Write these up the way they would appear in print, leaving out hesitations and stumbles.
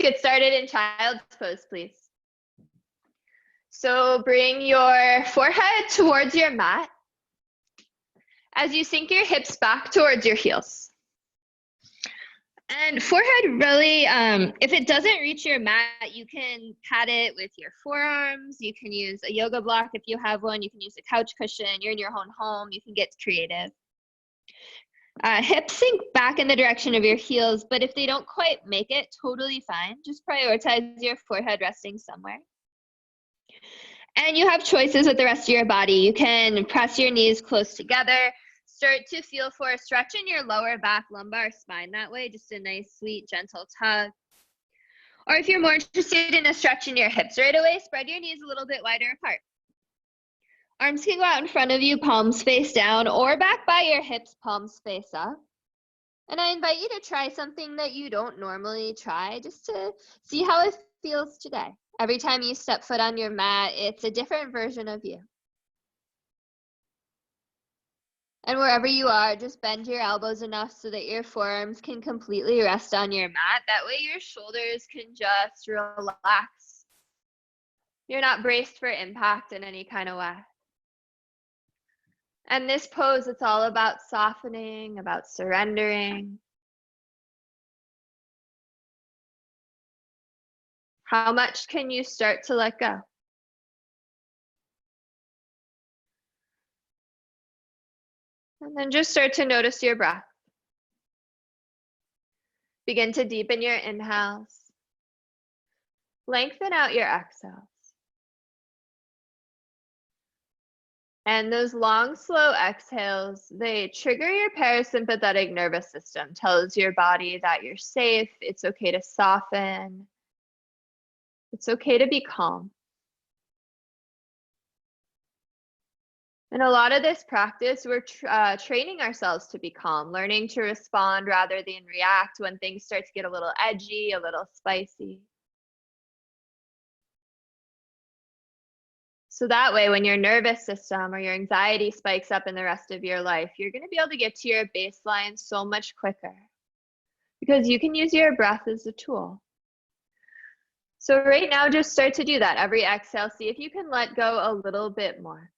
get started in child's pose, please. So bring your forehead towards your mat as you sink your hips back towards your heels. And forehead really, if it doesn't reach your mat, you can pat it with your forearms. You can use a yoga block if you have one. You can use a couch cushion. You're in your own home. You can get creative. Hips sink back in the direction of your heels, but if they don't quite make it, totally fine. Just prioritize your forehead resting somewhere. And you have choices with the rest of your body. You can press your knees close together. Start to feel for a stretch in your lower back, lumbar spine that way. Just a nice, sweet, gentle tug. Or if you're more interested in a stretch in your hips right away, spread your knees a little bit wider apart. Arms can go out in front of you, palms face down, or back by your hips, palms face up. And I invite you to try something that you don't normally try, just to see how it feels today. Every time you step foot on your mat, it's a different version of you. And wherever you are, just bend your elbows enough so that your forearms can completely rest on your mat. That way your shoulders can just relax. You're not braced for impact in any kind of way. And this pose, it's all about softening, about surrendering. How much can you start to let go? And then just start to notice your breath. Begin to deepen your inhales. Lengthen out your exhales. And those long, slow exhales, they trigger your parasympathetic nervous system, tells your body that you're safe, it's okay to soften, it's okay to be calm. And a lot of this practice, we're training ourselves to be calm, learning to respond rather than react when things start to get a little edgy, a little spicy. So that way, when your nervous system or your anxiety spikes up in the rest of your life, you're going to be able to get to your baseline so much quicker because you can use your breath as a tool. So right now, just start to do that. Every exhale, see if you can let go a little bit more.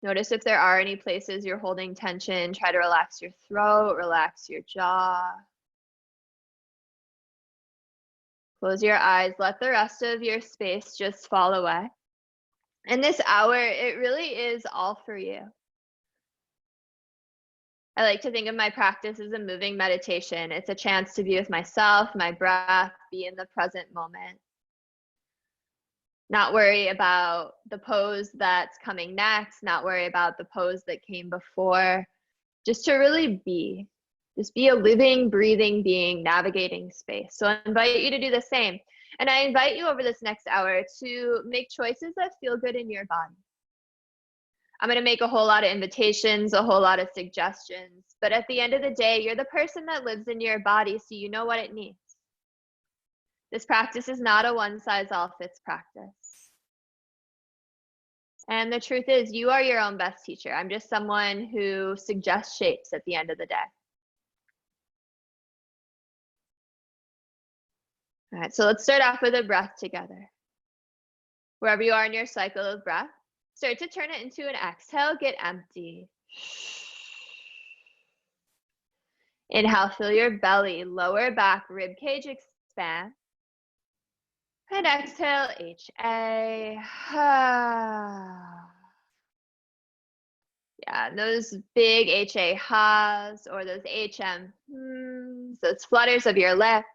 Notice if there are any places you're holding tension. Try to relax your throat, relax your jaw. Close your eyes, let the rest of your space just fall away. And this hour, it really is all for you. I like to think of my practice as a moving meditation. It's a chance to be with myself, my breath, be in the present moment. Not worry about the pose that's coming next, not worry about the pose that came before. Just to really be. Just be a living, breathing being navigating space. So I invite you to do the same. And I invite you over this next hour to make choices that feel good in your body. I'm going to make a whole lot of invitations, a whole lot of suggestions. But at the end of the day, you're the person that lives in your body, so you know what it needs. This practice is not a one-size-all-fits practice. And the truth is, you are your own best teacher. I'm just someone who suggests shapes at the end of the day. All right, so let's start off with a breath together. Wherever you are in your cycle of breath, start to turn it into an exhale, get empty. Inhale, fill your belly, lower back, rib cage expand. And exhale, HA. Yeah, those big HA ha's or those HM, those flutters of your lips.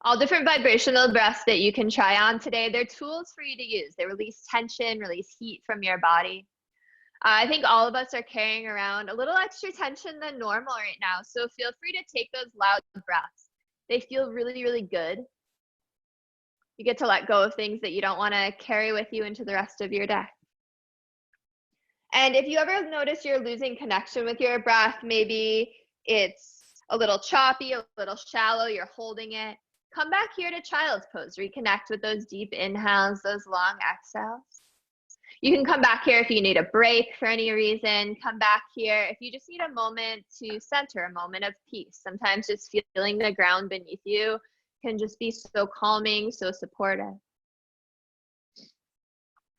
All different vibrational breaths that you can try on today. They're tools for you to use. They release tension, release heat from your body. I think all of us are carrying around a little extra tension than normal right now. So feel free to take those loud breaths. They feel really, really good. You get to let go of things that you don't want to carry with you into the rest of your day. And if you ever notice you're losing connection with your breath, maybe it's a little choppy, a little shallow, you're holding it, come back here to child's pose. Reconnect with those deep inhales, those long exhales. You can come back here if you need a break for any reason. Come back here if you just need a moment to center, a moment of peace. Sometimes just feeling the ground beneath you can just be so calming, so supportive.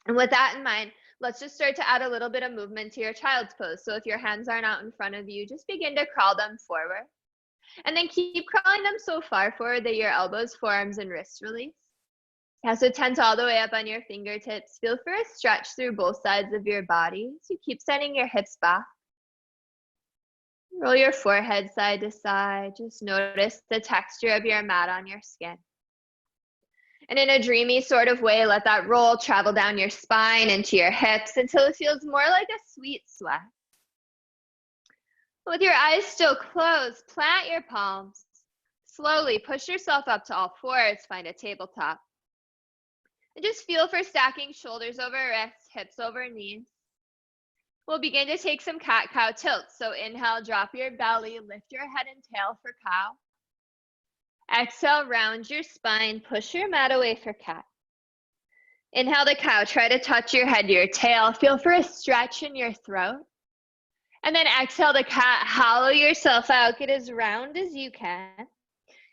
And with that in mind, let's just start to add a little bit of movement to your child's pose. So if your hands aren't out in front of you, just begin to crawl them forward. And then keep crawling them so far forward that your elbows, forearms, and wrists release. Yeah, so tense all the way up on your fingertips. Feel for a stretch through both sides of your body. So you keep sending your hips back. Roll your forehead side to side. Just notice the texture of your mat on your skin. And in a dreamy sort of way, let that roll travel down your spine into your hips until it feels more like a sweet sweat. With your eyes still closed, plant your palms. Slowly push yourself up to all fours, find a tabletop. And just feel for stacking shoulders over wrists, hips over knees. We'll begin to take some cat-cow tilts. So inhale, drop your belly, lift your head and tail for cow. Exhale, round your spine, push your mat away for cat. Inhale the cow, try to touch your head to your tail. Feel for a stretch in your throat. And then exhale the cat, hollow yourself out, get as round as you can.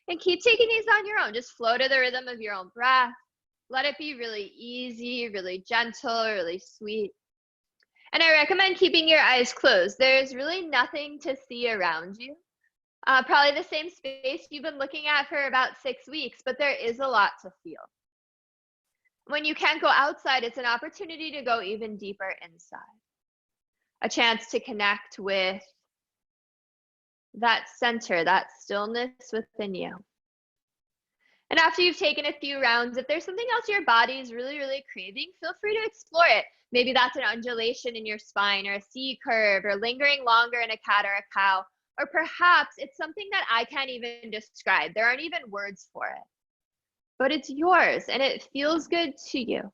And keep taking these on your own. Just flow to the rhythm of your own breath. Let it be really easy, really gentle, really sweet. And I recommend keeping your eyes closed. There's really nothing to see around you. Probably the same space you've been looking at for about 6 weeks, but there is a lot to feel. When you can't go outside, it's an opportunity to go even deeper inside. A chance to connect with that center, that stillness within you. And after you've taken a few rounds, if there's something else your body is really, really craving, feel free to explore it. Maybe that's an undulation in your spine or a C curve or lingering longer in a cat or a cow. Or perhaps it's something that I can't even describe. There aren't even words for it. But it's yours and it feels good to you.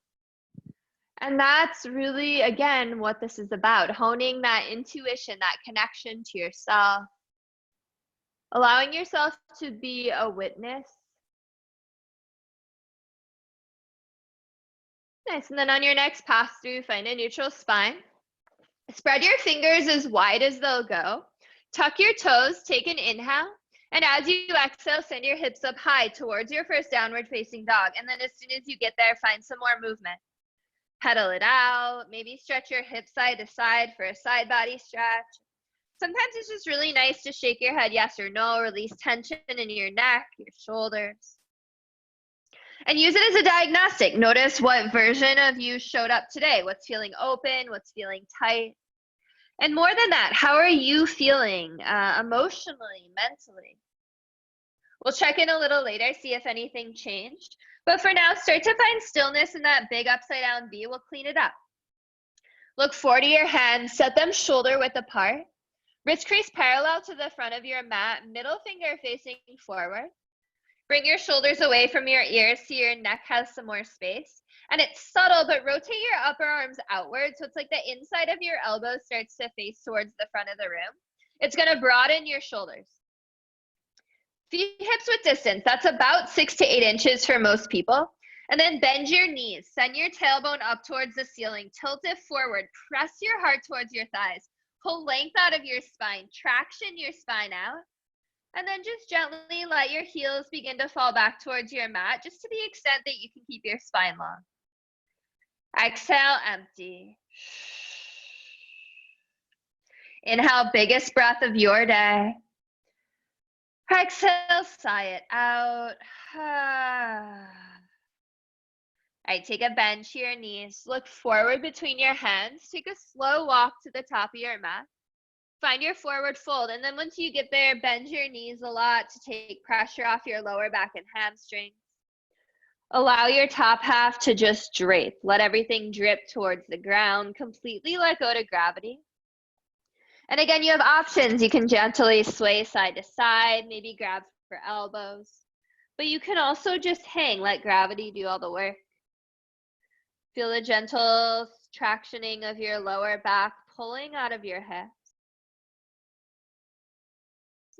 And that's really, again, what this is about. Honing that intuition, that connection to yourself. Allowing yourself to be a witness. Nice. And then on your next pass through, find a neutral spine. Spread your fingers as wide as they'll go. Tuck your toes, take an inhale. And as you exhale, send your hips up high towards your first downward facing dog. And then as soon as you get there, find some more movement. Pedal it out. Maybe stretch your hips side to side for a side body stretch. Sometimes it's just really nice to shake your head yes or no, release tension in your neck, your shoulders. And use it as a diagnostic. Notice what version of you showed up today. What's feeling open? What's feeling tight? And more than that, how are you feeling emotionally, mentally? We'll check in a little later, see if anything changed. But for now, start to find stillness in that big upside down V. We'll clean it up. Look forward to your hands. Set them shoulder width apart. Wrist crease parallel to the front of your mat. Middle finger facing forward. Bring your shoulders away from your ears so your neck has some more space. And it's subtle, but rotate your upper arms outward. So it's like the inside of your elbow starts to face towards the front of the room. It's going to broaden your shoulders. Feet hips width distance. That's about 6 to 8 inches for most people. And then bend your knees. Send your tailbone up towards the ceiling. Tilt it forward. Press your heart towards your thighs. Pull length out of your spine. Traction your spine out. And then just gently let your heels begin to fall back towards your mat, just to the extent that you can keep your spine long. Exhale, empty. Inhale, biggest breath of your day. Exhale, sigh it out. All right, take a bend to your knees. Look forward between your hands. Take a slow walk to the top of your mat. Find your forward fold, and then once you get there, bend your knees a lot to take pressure off your lower back and hamstrings. Allow your top half to just drape. Let everything drip towards the ground. Completely let go to gravity. And again, you have options. You can gently sway side to side, maybe grab for elbows. But you can also just hang, let gravity do all the work. Feel the gentle tractioning of your lower back pulling out of your hips.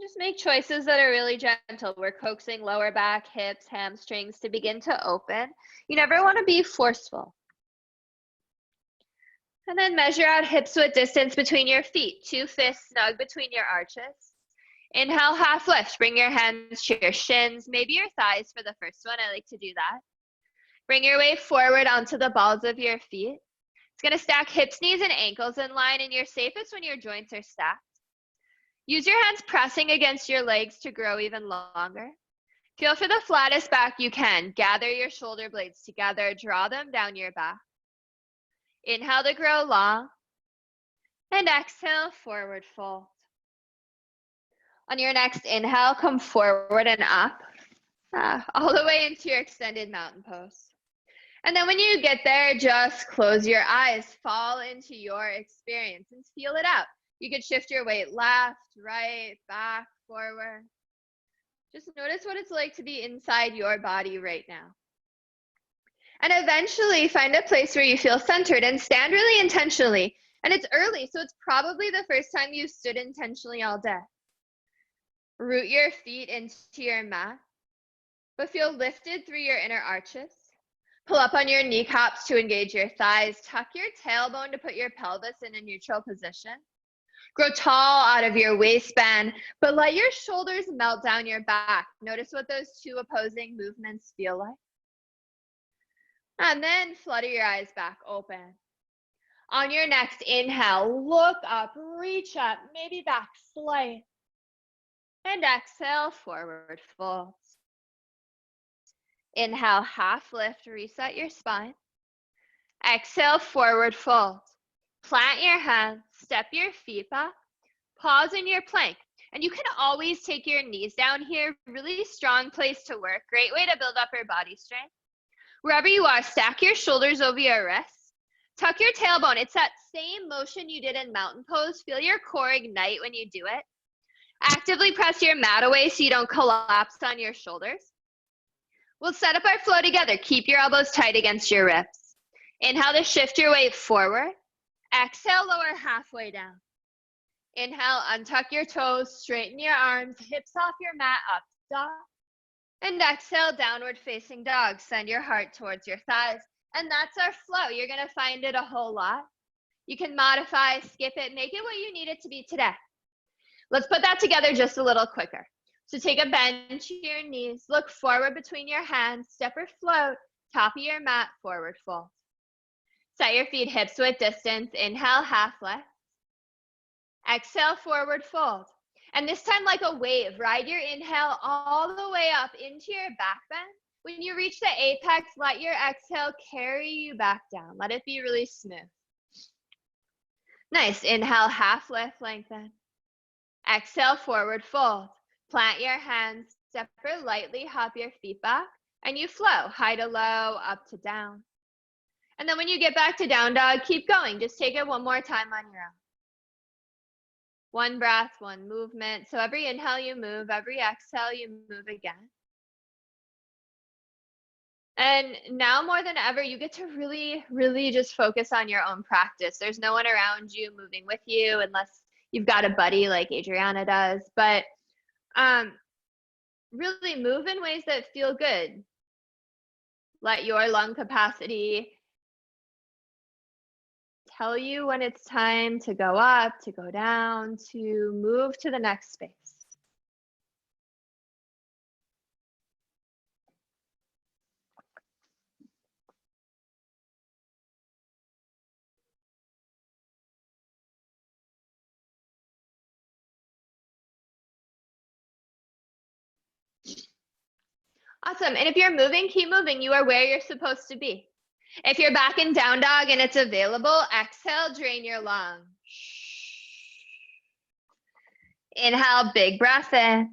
Just make choices that are really gentle. We're coaxing lower back, hips, hamstrings to begin to open. You never want to be forceful. And then measure out hips width distance between your feet. 2 fists snug between your arches. Inhale, half lift. Bring your hands to your shins, maybe your thighs for the first one. I like to do that. Bring your weight forward onto the balls of your feet. It's going to stack hips, knees, and ankles in line, and you're safest when your joints are stacked. Use your hands pressing against your legs to grow even longer. Feel for the flattest back you can. Gather your shoulder blades together. Draw them down your back. Inhale to grow long. And exhale, forward fold. On your next inhale, come forward and up. All the way into your extended mountain pose. And then when you get there, just close your eyes. Fall into your experience and feel it out. You could shift your weight left, right, back, forward. Just notice what it's like to be inside your body right now. And eventually find a place where you feel centered and stand really intentionally. And it's early, so it's probably the first time you've stood intentionally all day. Root your feet into your mat, but feel lifted through your inner arches. Pull up on your kneecaps to engage your thighs. Tuck your tailbone to put your pelvis in a neutral position. Grow tall out of your waistband, but let your shoulders melt down your back. Notice what those two opposing movements feel like. And then flutter your eyes back open. On your next inhale, look up, reach up, maybe back slight. And exhale, forward fold. Inhale, half lift, reset your spine. Exhale, forward fold. Plant your hands, step your feet back, pause in your plank. And you can always take your knees down here. Really strong place to work. Great way to build up your body strength. Wherever you are, stack your shoulders over your wrists. Tuck your tailbone. It's that same motion you did in mountain pose. Feel your core ignite when you do it. Actively press your mat away so you don't collapse on your shoulders. We'll set up our flow together. Keep your elbows tight against your ribs. Inhale to shift your weight forward. Exhale, lower halfway down. Inhale, untuck your toes, straighten your arms, hips off your mat, up dog. And exhale, downward facing dog. Send your heart towards your thighs. And that's our flow. You're going to find it a whole lot. You can modify, skip it, make it what you need it to be today. Let's put that together just a little quicker. So take a bend to your knees, look forward between your hands, step or float, top of your mat, forward fold. Set your feet hips width distance. Inhale, half lift. Exhale, forward fold. And this time like a wave, ride your inhale all the way up into your back bend. When you reach the apex, let your exhale carry you back down. Let it be really smooth. Nice. Inhale, half lift, lengthen. Exhale, forward fold. Plant your hands, step or lightly hop your feet back, and you flow, high to low, up to down. And then when you get back to down dog, keep going. Just take it one more time on your own. One breath, one movement. So every inhale you move, every exhale you move again. And now more than ever, you get to really, really just focus on your own practice. There's no one around you moving with you unless you've got a buddy like Adriana does. But really move in ways that feel good. Let your lung capacity tell you when it's time to go up, to go down, to move to the next space. Awesome. And if you're moving, keep moving. You are where you're supposed to be. If you're back in down dog and it's available, exhale, drain your lungs. Inhale, big breath in.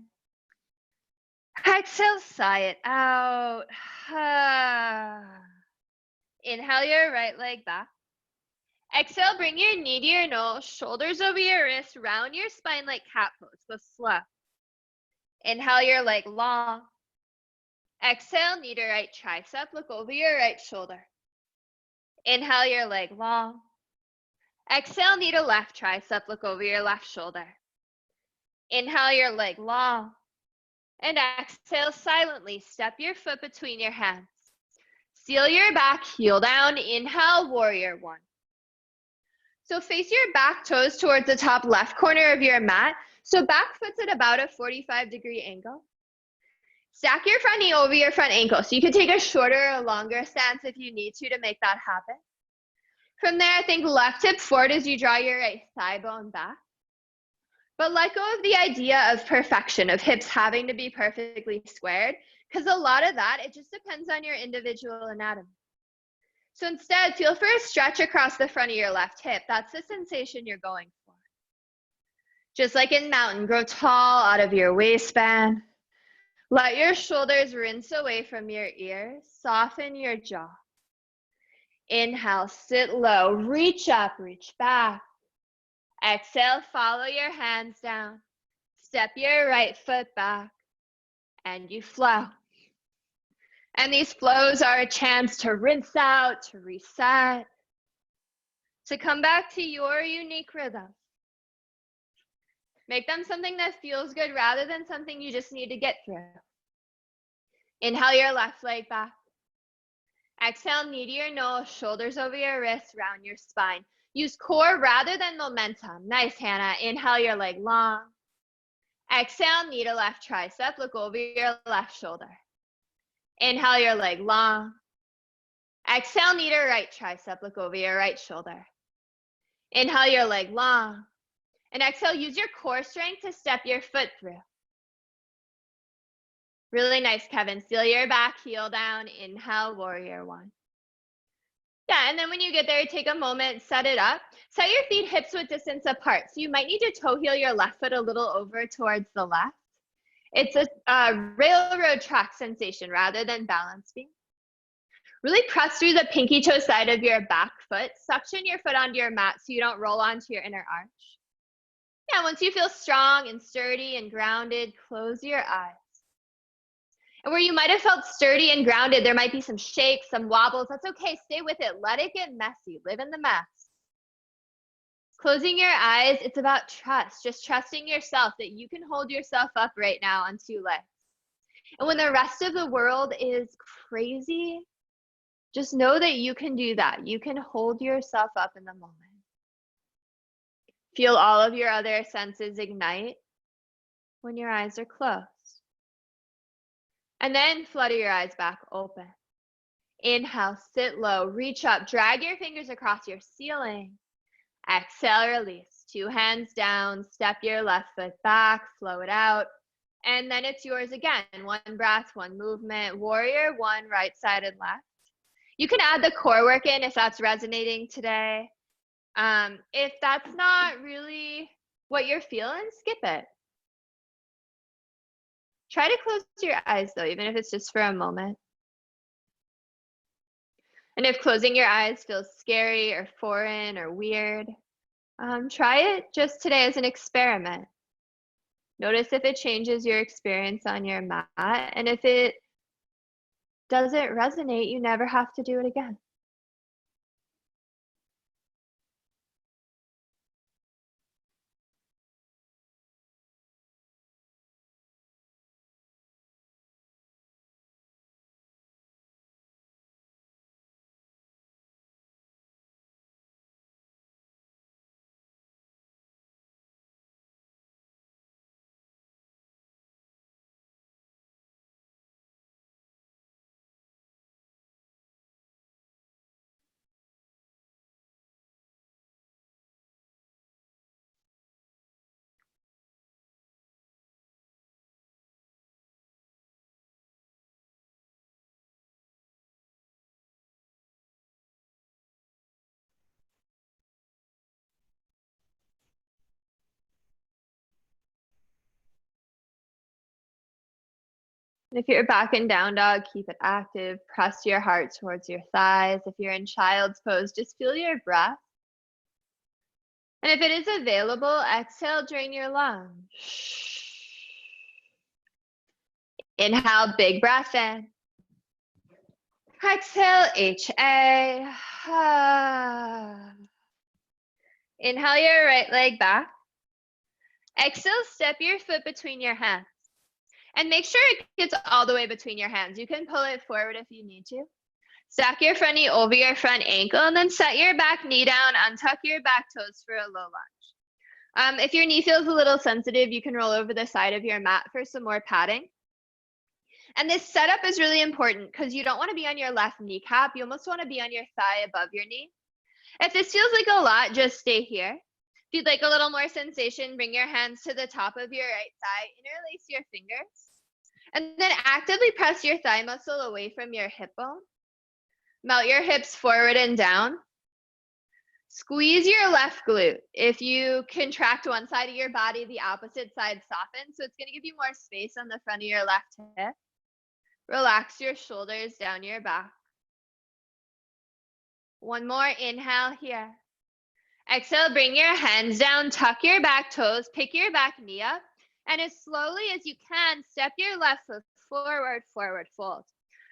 Exhale, sigh it out. Inhale your right leg back. Exhale, bring your knee to your nose, shoulders over your wrist, round your spine like cat pose. Go slow. Inhale your leg long. Exhale, knee to right tricep, look over your right shoulder. Inhale your leg long. Exhale, knee to left tricep, look over your left shoulder. Inhale your leg long. And exhale silently, step your foot between your hands. Seal your back, heel down, inhale, warrior one. So face your back toes towards the top left corner of your mat. So back foot's at about a 45-degree angle. Stack your front knee over your front ankle. So you could take a shorter or longer stance if you need to make that happen. From there, think left hip forward as you draw your right thigh bone back. But let go of the idea of perfection, of hips having to be perfectly squared, because a lot of that, it just depends on your individual anatomy. So instead, feel for a stretch across the front of your left hip. That's the sensation you're going for. Just like in mountain, grow tall out of your waistband. Let your shoulders rinse away from your ears. Soften your jaw. Inhale, sit low, reach up, reach back. Exhale, follow your hands down. Step your right foot back, and you flow. And these flows are a chance to rinse out, to reset, to come back to your unique rhythm. Make them something that feels good rather than something you just need to get through. Inhale your left leg back. Exhale, knee to your nose, shoulders over your wrists, round your spine. Use core rather than momentum. Nice, Hannah. Inhale your leg long. Exhale, knee to left tricep. Look over your left shoulder. Inhale your leg long. Exhale, knee to right tricep. Look over your right shoulder. Inhale your leg long. And exhale, use your core strength to step your foot through. Really nice, Kevin. Seal your back heel down. Inhale, warrior one. Yeah, and then when you get there, take a moment, set it up. Set your feet hips width distance apart. So you might need to toe heel your left foot a little over towards the left. It's a railroad track sensation rather than balance beam. Really press through the pinky toe side of your back foot. Suction your foot onto your mat so you don't roll onto your inner arch. Yeah, once you feel strong and sturdy and grounded, close your eyes. And where you might have felt sturdy and grounded, there might be some shakes, some wobbles. That's okay. Stay with it. Let it get messy. Live in the mess. Closing your eyes, it's about trust. Just trusting yourself that you can hold yourself up right now on two legs. And when the rest of the world is crazy, just know that you can do that. You can hold yourself up in the moment. Feel all of your other senses ignite when your eyes are closed. And then flutter your eyes back open. Inhale, sit low, reach up, drag your fingers across your ceiling. Exhale, release. Two hands down, step your left foot back, flow it out. And then it's yours again. One breath, one movement. Warrior one, right-sided left. You can add the core work in if that's resonating today. If that's not really what you're feeling, skip it. Try to close your eyes though, even if it's just for a moment. And if closing your eyes feels scary or foreign or weird, try it just today as an experiment. Notice if it changes your experience on your mat, and if it doesn't resonate, you never have to do it again. And if you're back in down dog, keep it active. Press your heart towards your thighs. If you're in child's pose, just feel your breath. And if it is available, exhale, drain your lungs. Inhale, big breath in. Exhale, HA. Inhale your right leg back. Exhale, step your foot between your hands. And make sure it gets all the way between your hands. You can pull it forward if you need to. Stack your front knee over your front ankle and then set your back knee down, untuck your back toes for a low lunge. If your knee feels a little sensitive, you can roll over the side of your mat for some more padding. And this setup is really important because you don't want to be on your left kneecap. You almost want to be on your thigh above your knee. If this feels like a lot, just stay here. If you'd like a little more sensation, bring your hands to the top of your right thigh, interlace your fingers, and then actively press your thigh muscle away from your hip bone. Melt your hips forward and down. Squeeze your left glute. If you contract one side of your body, the opposite side softens, so it's going to give you more space on the front of your left hip. Relax your shoulders down your back. One more inhale here. Exhale, bring your hands down, tuck your back toes, pick your back knee up, and as slowly as you can, step your left foot forward, forward fold.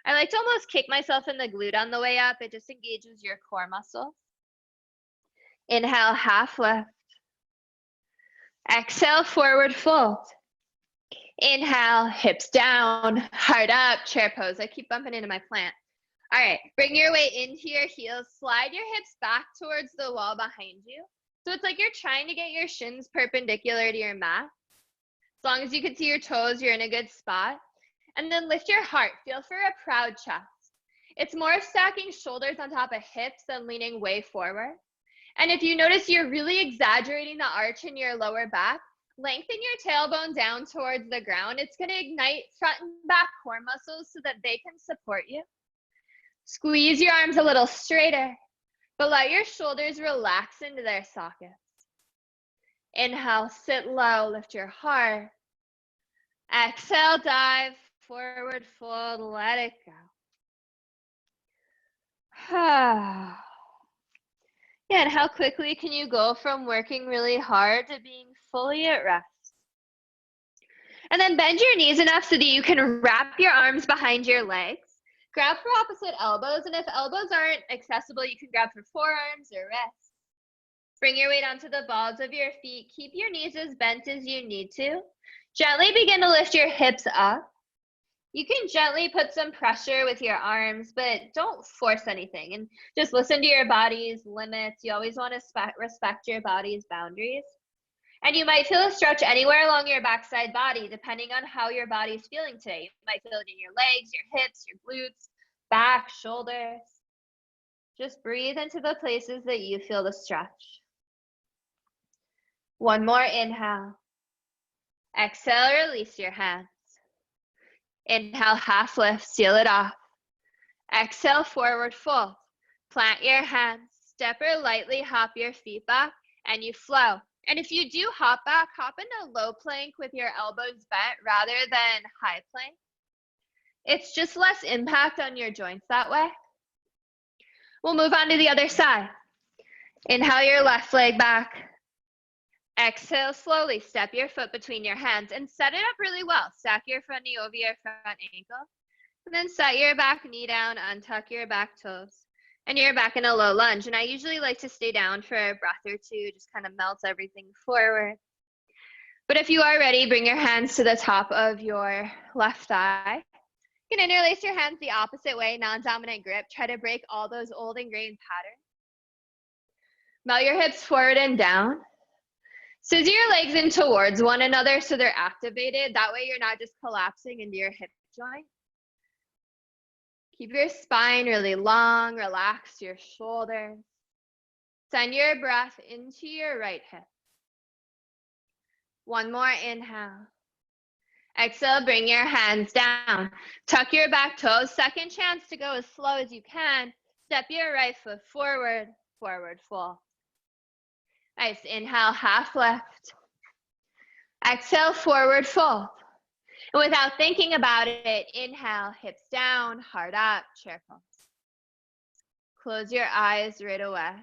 I like to almost kick myself in the glute on the way up. It just engages your core muscles. Inhale, half lift. Exhale, forward fold. Inhale, hips down, heart up, chair pose. I keep bumping into my plant. All right, bring your weight into your heels. Slide your hips back towards the wall behind you. So it's like you're trying to get your shins perpendicular to your mat. As long as you can see your toes, you're in a good spot. And then lift your heart. Feel for a proud chest. It's more stacking shoulders on top of hips than leaning way forward. And if you notice you're really exaggerating the arch in your lower back, lengthen your tailbone down towards the ground. It's going to ignite front and back core muscles so that they can support you. Squeeze your arms a little straighter, but let your shoulders relax into their sockets. Inhale, sit low, lift your heart. Exhale, dive, forward fold, let it go. Yeah, and how quickly can you go from working really hard to being fully at rest? And then bend your knees enough so that you can wrap your arms behind your legs. Grab for opposite elbows, and if elbows aren't accessible, you can grab for forearms or wrists. Bring your weight onto the balls of your feet. Keep your knees as bent as you need to. Gently begin to lift your hips up. You can gently put some pressure with your arms, but don't force anything. And just listen to your body's limits. You always want to respect your body's boundaries. And you might feel a stretch anywhere along your backside body, depending on how your body's feeling today. You might feel it in your legs, your hips, your glutes, back, shoulders. Just breathe into the places that you feel the stretch. One more inhale. Exhale, release your hands. Inhale, half lift, seal it off. Exhale, forward fold. Plant your hands, step or lightly hop your feet back, and you flow. And if you do hop back, hop into low plank with your elbows bent rather than high plank. It's just less impact on your joints that way. We'll move on to the other side. Inhale your left leg back. Exhale, slowly step your foot between your hands and set it up really well. Stack your front knee over your front ankle. And then set your back knee down, untuck your back toes. And you're back in a low lunge. And I usually like to stay down for a breath or two, just kind of melts everything forward. But if you are ready, bring your hands to the top of your left thigh. You can interlace your hands the opposite way, non-dominant grip. Try to break all those old ingrained patterns. Melt your hips forward and down. Scissor your legs in towards one another so they're activated. That way you're not just collapsing into your hip joint. Keep your spine really long. Relax your shoulders. Send your breath into your right hip. One more inhale. Exhale, bring your hands down. Tuck your back toes. Second chance to go as slow as you can. Step your right foot forward, forward fold. Nice, inhale, half lift. Exhale, forward fold. And without thinking about it, inhale, hips down, heart up, chair pose. Close your eyes right away.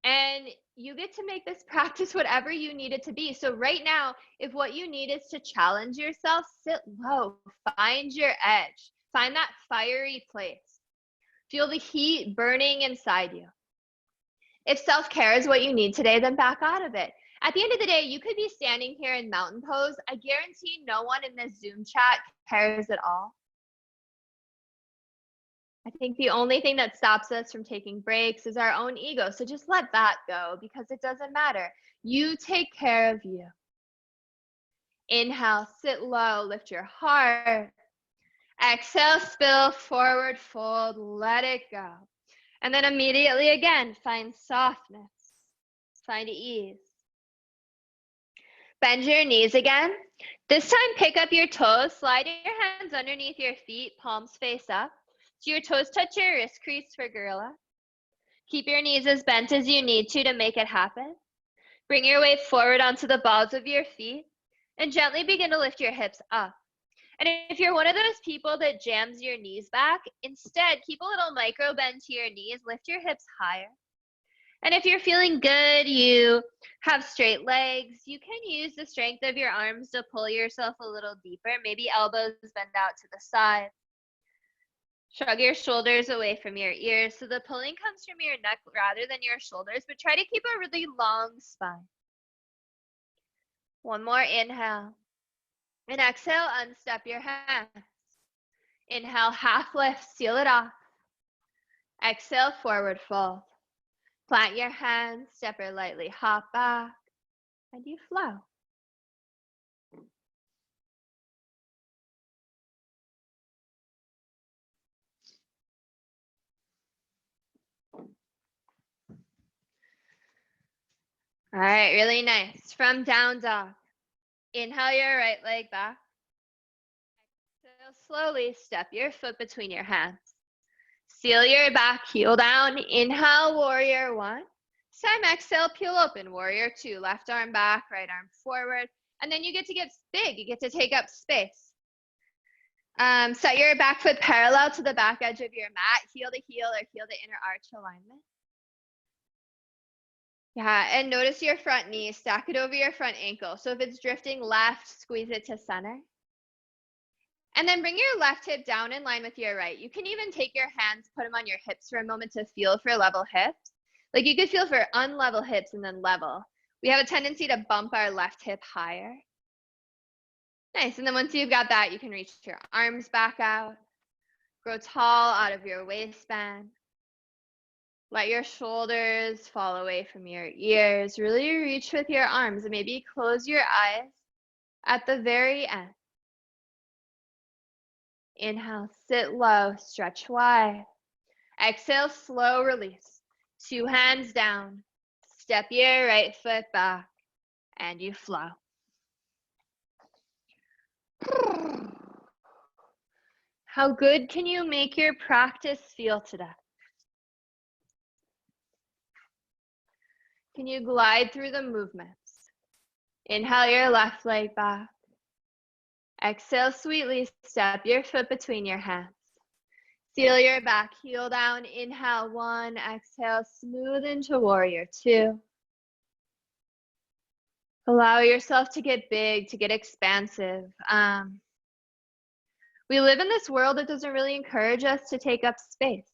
And you get to make this practice whatever you need it to be. So right now, if what you need is to challenge yourself, sit low, find your edge, find that fiery place. Feel the heat burning inside you. If self-care is what you need today, then back out of it. At the end of the day, you could be standing here in mountain pose. I guarantee no one in this Zoom chat cares at all. I think the only thing that stops us from taking breaks is our own ego. So just let that go because it doesn't matter. You take care of you. Inhale, sit low, lift your heart. Exhale, spill, forward fold, let it go. And then immediately again, find softness, find ease. Bend your knees again. This time, pick up your toes, slide your hands underneath your feet, palms face up. So your toes touch your wrist crease for gorilla. Keep your knees as bent as you need to make it happen. Bring your weight forward onto the balls of your feet and gently begin to lift your hips up. And if you're one of those people that jams your knees back, instead keep a little micro bend to your knees, lift your hips higher. And if you're feeling good, you have straight legs, you can use the strength of your arms to pull yourself a little deeper. Maybe elbows bend out to the side. Shrug your shoulders away from your ears so the pulling comes from your neck rather than your shoulders, but try to keep a really long spine. One more inhale. And exhale, unstep your hands. Inhale, half lift, seal it off. Exhale, forward fold. Plant your hands, step or lightly hop back, and you flow. All right, really nice. From down dog, inhale your right leg back. Exhale, slowly step your foot between your hands. Seal your back, heel down. Inhale, warrior one. This time, exhale, peel open, warrior two. Left arm back, right arm forward. And then you get to get big. You get to take up space. Set your back foot parallel to the back edge of your mat, heel to heel or heel to inner arch alignment. Yeah, and notice your front knee, stack it over your front ankle. So if it's drifting left, squeeze it to center. And then bring your left hip down in line with your right. You can even take your hands, put them on your hips for a moment to feel for level hips. Like you could feel for unlevel hips and then level. We have a tendency to bump our left hip higher. Nice, and then once you've got that, you can reach your arms back out. Grow tall out of your waistband. Let your shoulders fall away from your ears. Really reach with your arms and maybe close your eyes at the very end. Inhale, sit low, stretch wide. Exhale, slow release. Two hands down. Step your right foot back and you flow. How good can you make your practice feel today? Can you glide through the movements? Inhale your left leg back. Exhale, sweetly step your foot between your hands. Seal your back heel down. Inhale, one. Exhale, smooth into warrior two. Allow yourself to get big, to get expansive. We live in this world that doesn't really encourage us to take up space.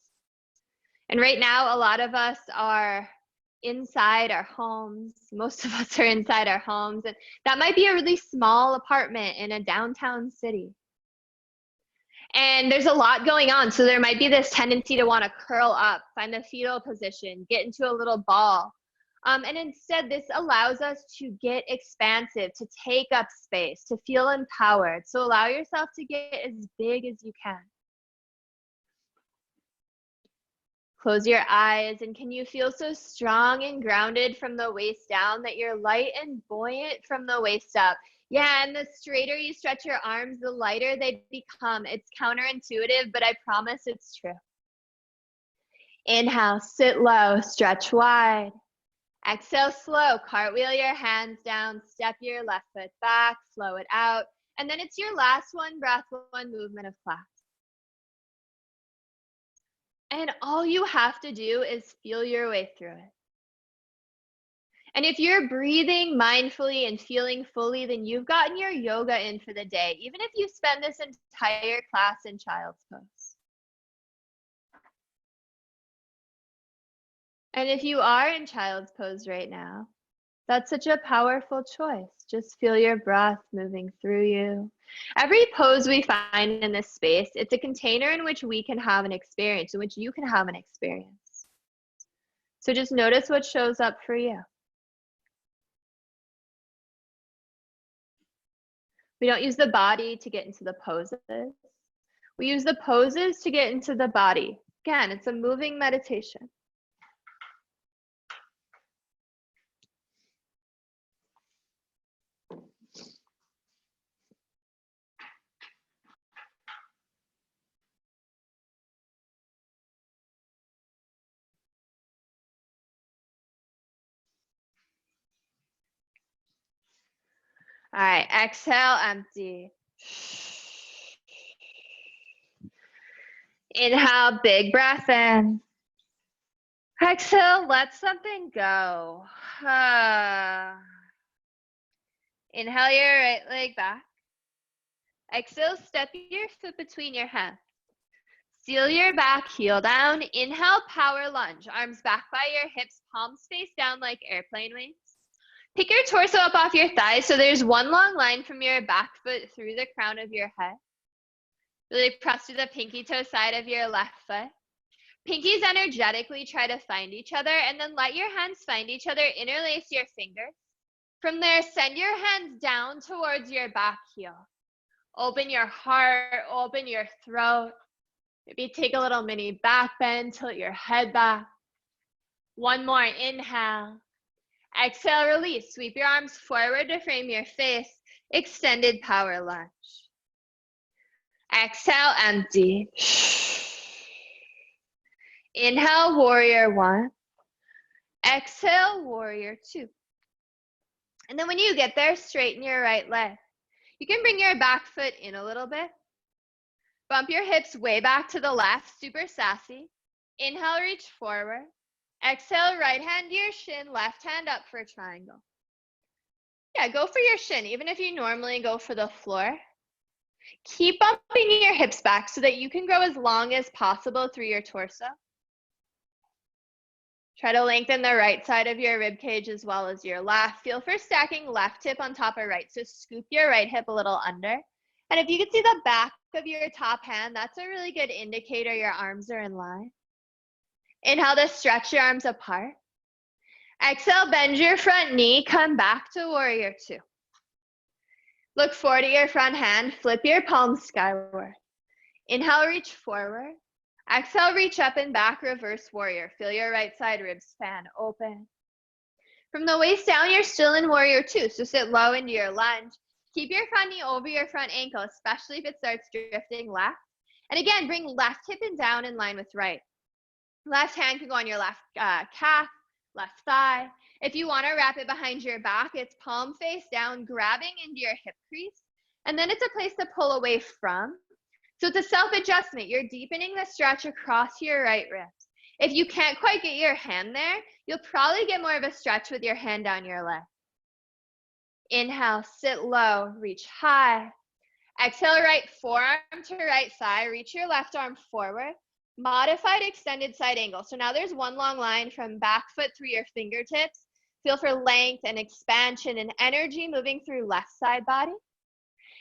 And right now, a lot of us are inside our homes. Most of us are inside our homes. And that might be a really small apartment in a downtown city. And there's a lot going on. So there might be this tendency to want to curl up, find the fetal position, get into a little ball. And instead, this allows us to get expansive, to take up space, to feel empowered. So allow yourself to get as big as you can. Close your eyes, and can you feel so strong and grounded from the waist down that you're light and buoyant from the waist up? Yeah, and the straighter you stretch your arms, the lighter they become. It's counterintuitive, but I promise it's true. Inhale, sit low, stretch wide. Exhale, slow, cartwheel your hands down, step your left foot back, flow it out. And then it's your last one, breath one movement of class. And all you have to do is feel your way through it. And if you're breathing mindfully and feeling fully, then you've gotten your yoga in for the day, even if you spend this entire class in child's pose. And if you are in child's pose right now, that's such a powerful choice. Just feel your breath moving through you. Every pose we find in this space, it's a container in which we can have an experience, in which you can have an experience. So just notice what shows up for you. We don't use the body to get into the poses. We use the poses to get into the body. Again, it's a moving meditation. All right, exhale, empty. Inhale, big breath in. Exhale, let something go. Inhale your right leg back. Exhale, step your foot between your hands. Seal your back, heel down. Inhale, power lunge. Arms back by your hips, palms face down like airplane wings. Pick your torso up off your thighs so there's one long line from your back foot through the crown of your head. Really press to the pinky toe side of your left foot. Pinkies energetically try to find each other, and then let your hands find each other. Interlace your fingers. From there, send your hands down towards your back heel. Open your heart, open your throat. Maybe take a little mini back bend, tilt your head back. One more, inhale. Exhale, release. Sweep your arms forward to frame your face. Extended power lunge. Exhale, empty. Inhale, warrior one. Exhale, warrior two. And then when you get there, straighten your right leg. You can bring your back foot in a little bit. Bump your hips way back to the left, super sassy. Inhale, reach forward. Exhale, right hand to your shin, left hand up for a triangle. Yeah, go for your shin, even if you normally go for the floor. Keep bumping your hips back so that you can grow as long as possible through your torso. Try to lengthen the right side of your rib cage as well as your left. Feel for stacking left hip on top of right. So scoop your right hip a little under. And if you can see the back of your top hand, that's a really good indicator your arms are in line. Inhale to stretch your arms apart. Exhale, bend your front knee, come back to warrior two. Look forward at your front hand, flip your palms skyward. Inhale, reach forward. Exhale, reach up and back, reverse warrior. Feel your right side ribs fan open. From the waist down, you're still in warrior two, so sit low into your lunge. Keep your front knee over your front ankle, especially if it starts drifting left. And again, bring left hip and down in line with right. Left hand can go on your left calf, left thigh. If you want to wrap it behind your back, it's palm face down, grabbing into your hip crease. And then it's a place to pull away from. So it's a self-adjustment. You're deepening the stretch across your right ribs. If you can't quite get your hand there, you'll probably get more of a stretch with your hand down your leg. Inhale, sit low, reach high. Exhale, right forearm to right thigh. Reach your left arm forward. Modified extended side angle. So now there's one long line from back foot through your fingertips. Feel for length and expansion and energy moving through left side body.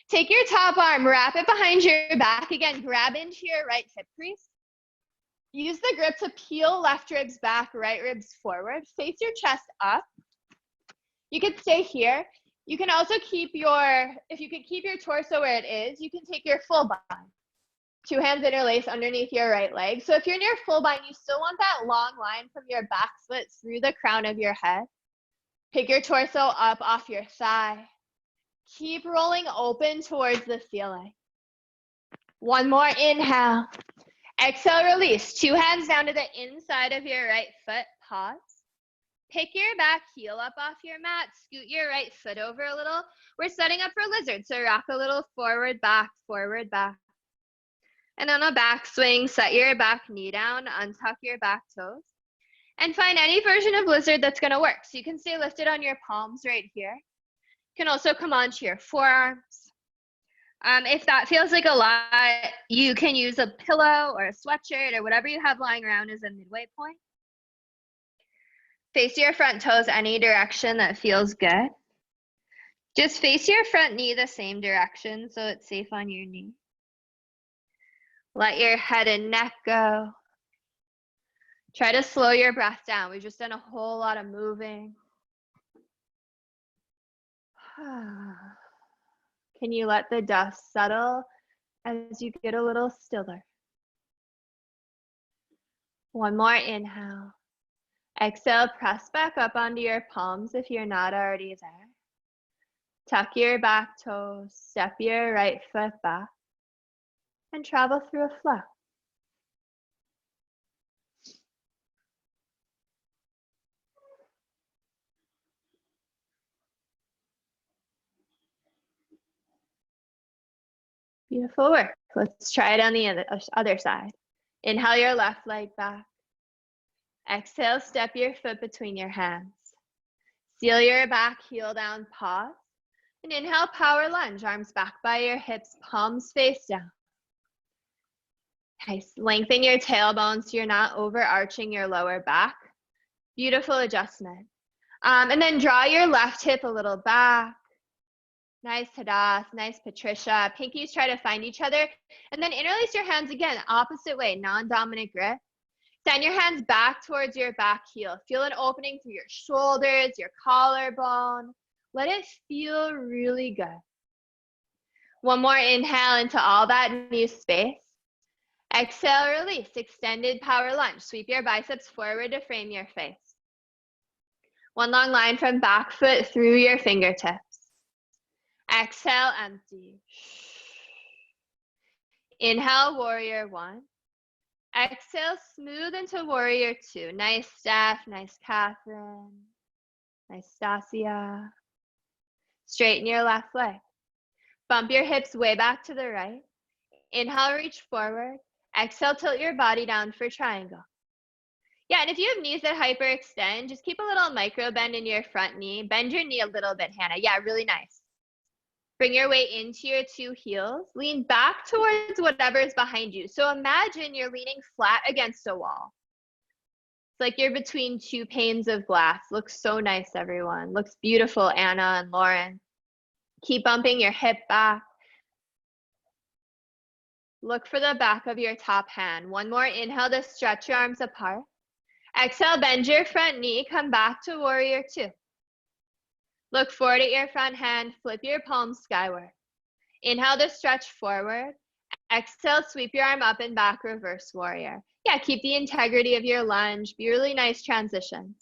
Take your top arm, wrap it behind your back. Again, grab into your right hip crease. Use the grip to peel left ribs back, right ribs forward. Face your chest up. You could stay here. You can also keep if you can keep your torso where it is, you can take your full bind. Two hands interlace underneath your right leg. So if you're in your full bind, you still want that long line from your back foot through the crown of your head. Pick your torso up off your thigh. Keep rolling open towards the ceiling. One more inhale. Exhale, release. Two hands down to the inside of your right foot. Pause. Pick your back heel up off your mat. Scoot your right foot over a little. We're setting up for lizard. So rock a little forward, back, forward, back. And on a back swing, set your back knee down, untuck your back toes. And find any version of lizard that's going to work. So you can stay lifted on your palms right here. You can also come onto your forearms. If that feels like a lot, you can use a pillow or a sweatshirt or whatever you have lying around as a midway point. Face your front toes any direction that feels good. Just face your front knee the same direction so it's safe on your knee. Let your head and neck go. Try to slow your breath down. We've just done a whole lot of moving. Can you let the dust settle as you get a little stiller? One more inhale. Exhale, press back up onto your palms if you're not already there. Tuck your back toes, step your right foot back, and travel through a flow. Beautiful work. Let's try it on the other side. Inhale your left leg back. Exhale, step your foot between your hands. Seal your back heel down, pause. And inhale, power lunge, arms back by your hips, palms face down. Nice. Lengthen your tailbone so you're not overarching your lower back. Beautiful adjustment. And then draw your left hip a little back. Nice Hadass, nice Patricia. Pinkies try to find each other. And then interlace your hands again, opposite way, non-dominant grip. Send your hands back towards your back heel. Feel an opening through your shoulders, your collarbone. Let it feel really good. One more inhale into all that new space. Exhale, release, extended power lunge. Sweep your biceps forward to frame your face. One long line from back foot through your fingertips. Exhale, empty. Inhale, warrior one. Exhale, smooth into warrior two. Nice, Steph, nice, Catherine, nice, Stasia. Straighten your left leg. Bump your hips way back to the right. Inhale, reach forward. Exhale, tilt your body down for triangle. Yeah, and if you have knees that hyperextend, just keep a little micro bend in your front knee. Bend your knee a little bit, Hannah. Yeah, really nice. Bring your weight into your two heels. Lean back towards whatever's behind you. So imagine you're leaning flat against a wall. It's like you're between two panes of glass. Looks so nice, everyone. Looks beautiful, Anna and Lauren. Keep bumping your hip back. Look for the back of your top hand. One more inhale to stretch your arms apart. Exhale, bend your front knee. Come back to warrior two. Look forward at your front hand, flip your palms skyward. Inhale to stretch forward. Exhale, sweep your arm up and back, reverse warrior. Yeah, keep the integrity of your lunge. Be really nice transitions.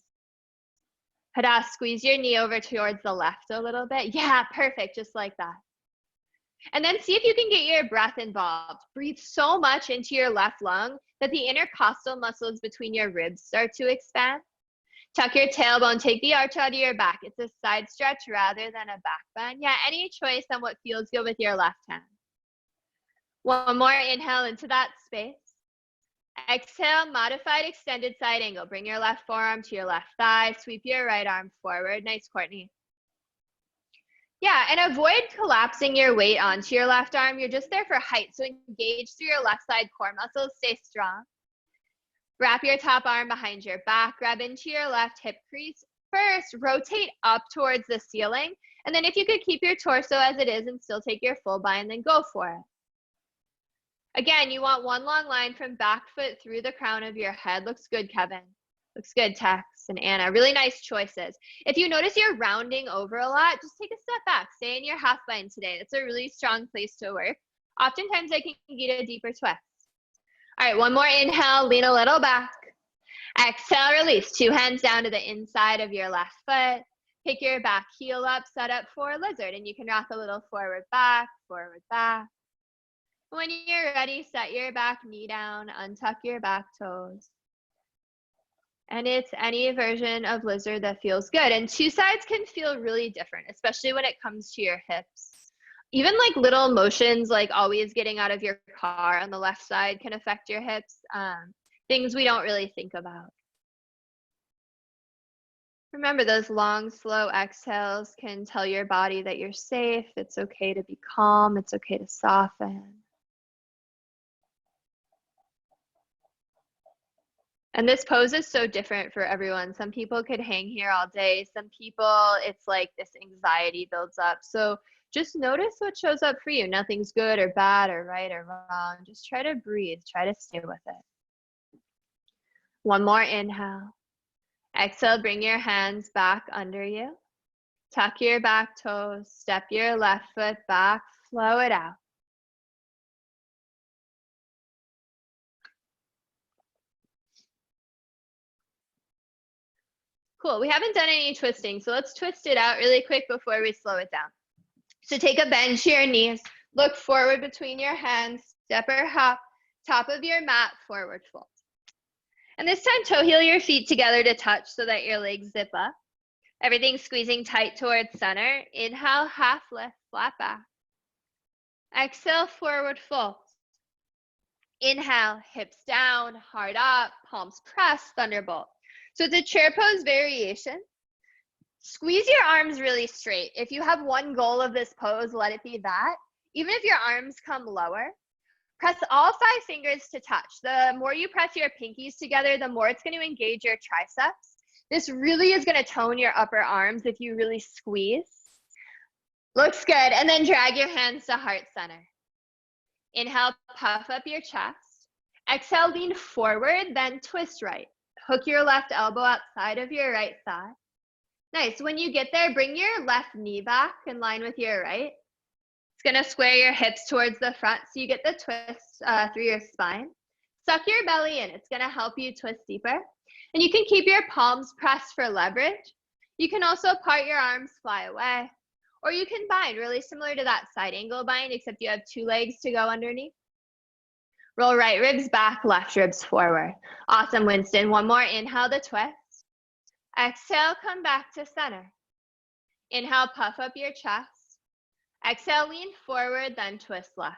Hadass, squeeze your knee over towards the left a little bit. Yeah, perfect, just like that. And then see if you can get your breath involved. Breathe so much into your left lung that the intercostal muscles between your ribs start to expand. Tuck your tailbone, take the arch out of your back. It's a side stretch rather than a back bend. Yeah, any choice on what feels good with your left hand. One more inhale into that space. Exhale, modified extended side angle. Bring your left forearm to your left thigh. Sweep your right arm forward. Nice, Courtney. Yeah, and avoid collapsing your weight onto your left arm. You're just there for height. So engage through your left side core muscles. Stay strong. Wrap your top arm behind your back, grab into your left hip crease. First, rotate up towards the ceiling. And then if you could keep your torso as it is and still take your full bind, then go for it. Again, you want one long line from back foot through the crown of your head. Looks good, Kevin. Looks good, Tex and Anna. Really nice choices. If you notice you're rounding over a lot, just take a step back. Stay in your half bind today. It's a really strong place to work. Oftentimes, I can get a deeper twist. All right, one more inhale, lean a little back. Exhale, release. Two hands down to the inside of your left foot. Pick your back heel up, set up for lizard, and you can rock a little forward, back, forward, back. When you're ready, set your back knee down, untuck your back toes. And it's any version of lizard that feels good. And two sides can feel really different, especially when it comes to your hips. Even like little motions, like always getting out of your car on the left side can affect your hips. Things we don't really think about. Remember, those long, slow exhales can tell your body that you're safe. It's okay to be calm. It's okay to soften. And this pose is so different for everyone. Some people could hang here all day. Some people, it's like this anxiety builds up. So just notice what shows up for you. Nothing's good or bad or right or wrong. Just try to breathe. Try to stay with it. One more inhale. Exhale, bring your hands back under you. Tuck your back toes. Step your left foot back. Flow it out. Cool. We haven't done any twisting, so let's twist it out really quick before we slow it down. So take a bend to your knees. Look forward between your hands. Step or hop. Top of your mat, forward fold. And this time, toe heel your feet together to touch so that your legs zip up. Everything squeezing tight towards center. Inhale, half lift, flat back. Exhale, forward fold. Inhale, hips down, heart up, palms pressed, thunderbolt. So it's a chair pose variation. Squeeze your arms really straight. If you have one goal of this pose, let it be that. Even if your arms come lower, press all 5 fingers to touch. The more you press your pinkies together, the more it's going to engage your triceps. This really is going to tone your upper arms if you really squeeze. Looks good. And then drag your hands to heart center. Inhale, puff up your chest. Exhale, lean forward, then twist right. Hook your left elbow outside of your right thigh. Nice. When you get there, bring your left knee back in line with your right. It's going to square your hips towards the front so you get the twist through your spine. Suck your belly in. It's going to help you twist deeper. And you can keep your palms pressed for leverage. You can also part your arms, fly away. Or you can bind, really similar to that side angle bind, except you have 2 legs to go underneath. Roll right ribs back, left ribs forward. Awesome, Winston. One more. Inhale to twist. Exhale, come back to center. Inhale, puff up your chest. Exhale, lean forward, then twist left.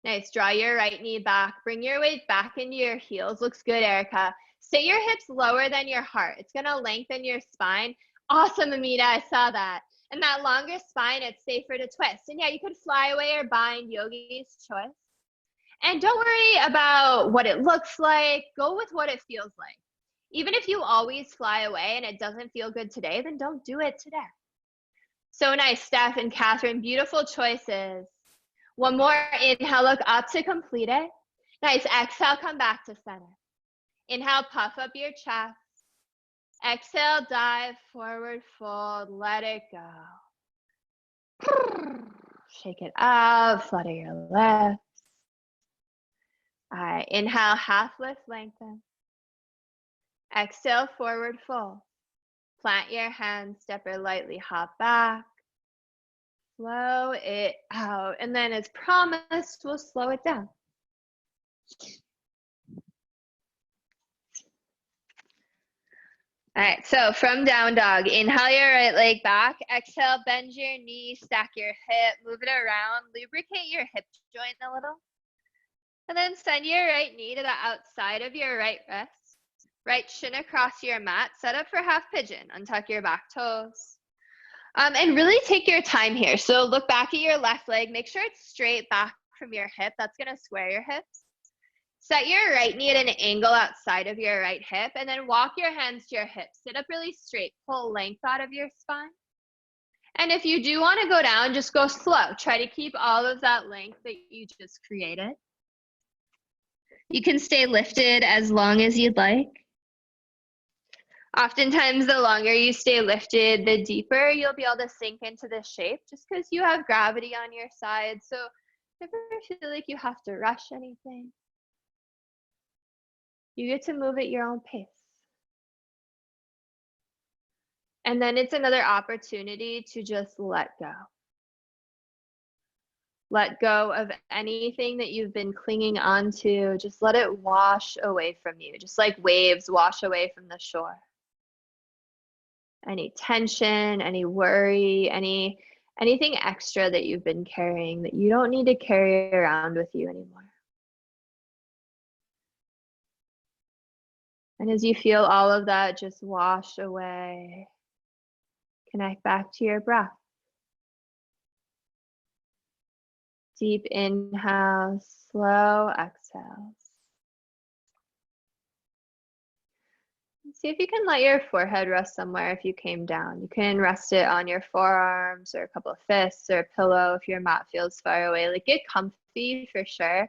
Nice. Draw your right knee back. Bring your weight back into your heels. Looks good, Erica. Stay your hips lower than your heart. It's going to lengthen your spine. Awesome, Amita. I saw that. And that longer spine, it's safer to twist. And yeah, you could fly away or bind, yogi's choice. And don't worry about what it looks like. Go with what it feels like. Even if you always fly away and it doesn't feel good today, then don't do it today. So nice, Steph and Catherine. Beautiful choices. One more. Inhale, look up to complete it. Nice. Exhale, come back to center. Inhale, puff up your chest. Exhale, dive, forward fold. Let it go. Shake it out, flutter your lips. All right, inhale, half lift, lengthen. Exhale, forward fold. Plant your hands, step or lightly hop back. Slow it out. And then as promised, we'll slow it down. All right, so from down dog, inhale your right leg back. Exhale, bend your knee, stack your hip, move it around, lubricate your hip joint a little. And then send your right knee to the outside of your right wrist. Right shin across your mat. Set up for half pigeon. Untuck your back toes. And really take your time here. So look back at your left leg. Make sure it's straight back from your hip. That's going to square your hips. Set your right knee at an angle outside of your right hip. And then walk your hands to your hips. Sit up really straight. Pull length out of your spine. And if you do want to go down, just go slow. Try to keep all of that length that you just created. You can stay lifted as long as you'd like. Oftentimes, the longer you stay lifted, the deeper you'll be able to sink into this shape just because you have gravity on your side. So never feel like you have to rush anything. You get to move at your own pace. And then it's another opportunity to just let go. Let go of anything that you've been clinging onto. Just let it wash away from you, just like waves wash away from the shore. Any tension, any worry, anything extra that you've been carrying that you don't need to carry around with you anymore. And as you feel all of that just wash away, connect back to your breath. Deep inhales, slow exhales. See if you can let your forehead rest somewhere if you came down. You can rest it on your forearms or a couple of fists or a pillow if your mat feels far away. Like get comfy for sure.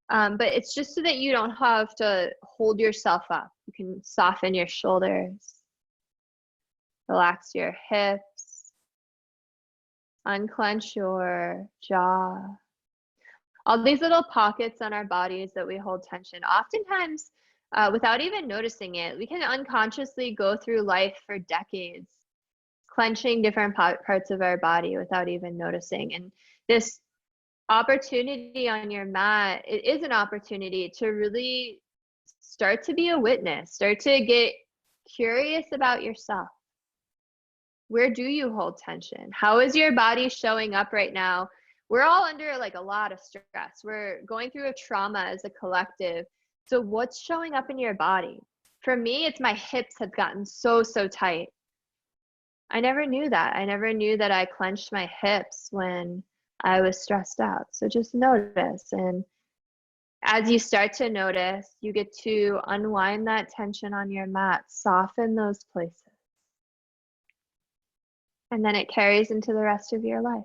But it's just so that you don't have to hold yourself up. You can soften your shoulders, relax your hips, unclench your jaw. All these little pockets on our bodies that we hold tension. Oftentimes, without even noticing it, we can unconsciously go through life for decades, clenching different parts of our body without even noticing. And this opportunity on your mat, it is an opportunity to really start to be a witness, start to get curious about yourself. Where do you hold tension? How is your body showing up right now? We're all under like a lot of stress. We're going through a trauma as a collective. So what's showing up in your body? For me, it's my hips have gotten so tight. I never knew that. I never knew that I clenched my hips when I was stressed out. So just notice. And as you start to notice, you get to unwind that tension on your mat, soften those places. And then it carries into the rest of your life.